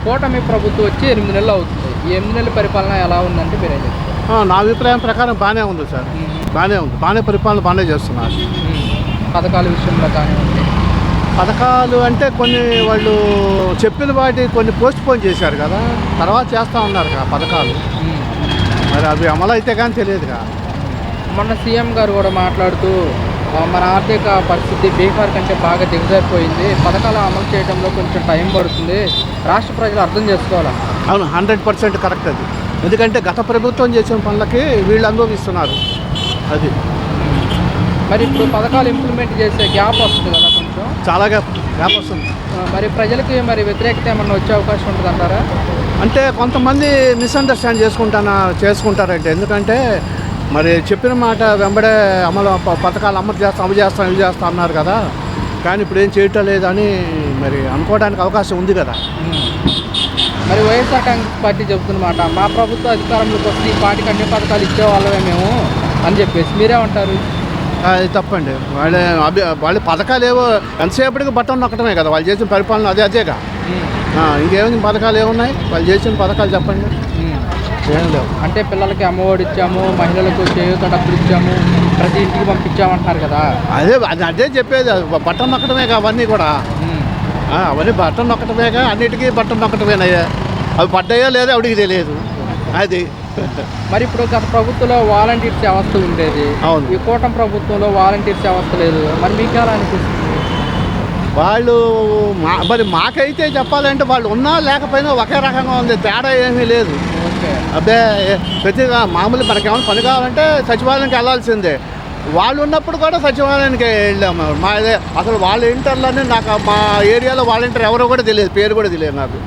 కూటమి ప్రభుత్వం వచ్చి 8 నెలలు అవుతుంది. ఈ 8 నెలల పరిపాలన ఎలా ఉందంటే మీరేం చెప్తారు? నా అభిప్రాయం ప్రకారం బాగానే ఉంది సార్. బాగానే ఉంది, బాగానే పరిపాలన బాగానే చేస్తున్నారు. పథకాల విషయంలో కానివ్వండి. పథకాలు అంటే కొన్ని వాళ్ళు చెప్పిన వాటి కొన్ని పోస్ట్ పోన్ చేశారు కదా, తర్వాత చేస్తూ ఉన్నారు కదా పథకాలు. మరి అవి అమలు అయితే కానీ తెలియదుగా. మొన్న సీఎం గారు కూడా మాట్లాడుతూ మన ఆర్థిక పరిస్థితి బీహార్ కంటే బాగా దిగజారిపోయింది, పథకాలు అమలు చేయడంలో కొంచెం టైం పడుతుంది, రాష్ట్ర ప్రజలు అర్థం చేసుకోవాలి. అవును, 100% కరెక్ట్ అది. ఎందుకంటే గత ప్రభుత్వం చేసిన పనులకి వీళ్ళు అనుభవిస్తున్నారు. అది మరి ఇప్పుడు పథకాలు ఇంప్లిమెంట్ చేసే గ్యాప్ వస్తుంది కదా, కొంచెం చాలా గ్యాప్ వస్తుంది. మరి ప్రజలకి మరి వ్యతిరేకత ఏమన్నా వచ్చే అవకాశం ఉంటుంది అంటారా? అంటే కొంతమంది మిస్అండర్స్టాండ్ చేసుకుంటారంటే, ఎందుకంటే మరి చెప్పిన మాట వెంబడే పథకాలు అమలు చేస్తాం ఇవి చేస్తాం అన్నారు కదా, కానీ ఇప్పుడు ఏం చేయటం లేదని మరి అనుకోవడానికి అవకాశం ఉంది కదా. మరి వైఎస్ఆర్ కాంగ్రెస్ పార్టీ చెబుతున్నమాట, మా ప్రభుత్వం అధికారంలోకి వస్తే ఈ పార్టీకి అన్ని పథకాలు ఇచ్చేవాళ్ళమే మేము అని చెప్పేసి, మీరేమంటారు? అది తప్పండి. వాళ్ళ పథకాలు ఏవో ఎంతసేపటికి బట్టలు నొక్కడమే కదా వాళ్ళు చేసిన పరిపాలన, అదేగా. ఇంకేమైనా పథకాలు ఏమున్నాయి వాళ్ళు చేసిన పథకాలు చెప్పండి? ఏం లేవు. అంటే పిల్లలకి అమ్మఒడి ఇచ్చాము, మహిళలకు చేయూత డబ్బులు ఇచ్చాము, ప్రతి ఇంటికి పంపించామంటున్నారు కదా. అదే చెప్పేది, బట్టలు నొక్కడమేగా అవన్నీ కూడా. అవన్నీ బట్టలు నొక్కటమేగా, అన్నిటికీ బట్టలు నొక్కటమేనయ్యా. అవి పడ్డాయో లేదో అవిడికి తెలియదు. అది మరి ఇప్పుడు గత ప్రభుత్వంలో వాలంటీర్స్ వ్యవస్థ ఉండేది, అవును. ఈ కూటమి ప్రభుత్వంలో వాలంటీర్స్ వ్యవస్థ లేదు, మరి మీకు ఎలా అనిపిస్తుంది? వాళ్ళు మరి మాకైతే చెప్పాలంటే వాళ్ళు ఉన్నా లేకపోయినా ఒకే రకంగా ఉంది, తేడా ఏమీ లేదు. అబ్బే ప్రతి మామూలు మనకేమైనా పని కావాలంటే సచివాలయానికి వెళ్ళాల్సిందే. వాళ్ళు ఉన్నప్పుడు కూడా సచివాలయానికి వెళ్ళాము. అసలు వాళ్ళ ఇంటర్లోనే నాకు మా ఏరియాలో వాలంటీర్ ఎవరో కూడా తెలియదు, పేరు కూడా తెలియదు నాకు.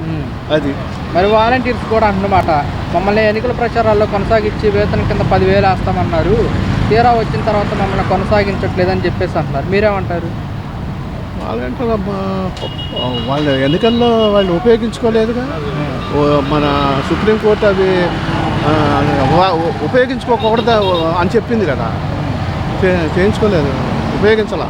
అది మరి వాలంటీర్స్ కూడా అంటున్నమాట, మమ్మల్ని ఎన్నికల ప్రచారాల్లో కొనసాగించి వేతనం కింద 10,000 వేస్తామన్నారు, తీరా వచ్చిన తర్వాత మమ్మల్ని కొనసాగించట్లేదని చెప్పేసి అంటున్నారు, మీరేమంటారు? వాలంటీర్ వాళ్ళ ఎన్నికల్లో వాళ్ళు ఉపయోగించుకోలేదుగా. మన సుప్రీంకోర్టు అవి ఉపయోగించుకోకూడదు అని చెప్పింది కదా, చేయించుకోలేదు, ఉపయోగించాల.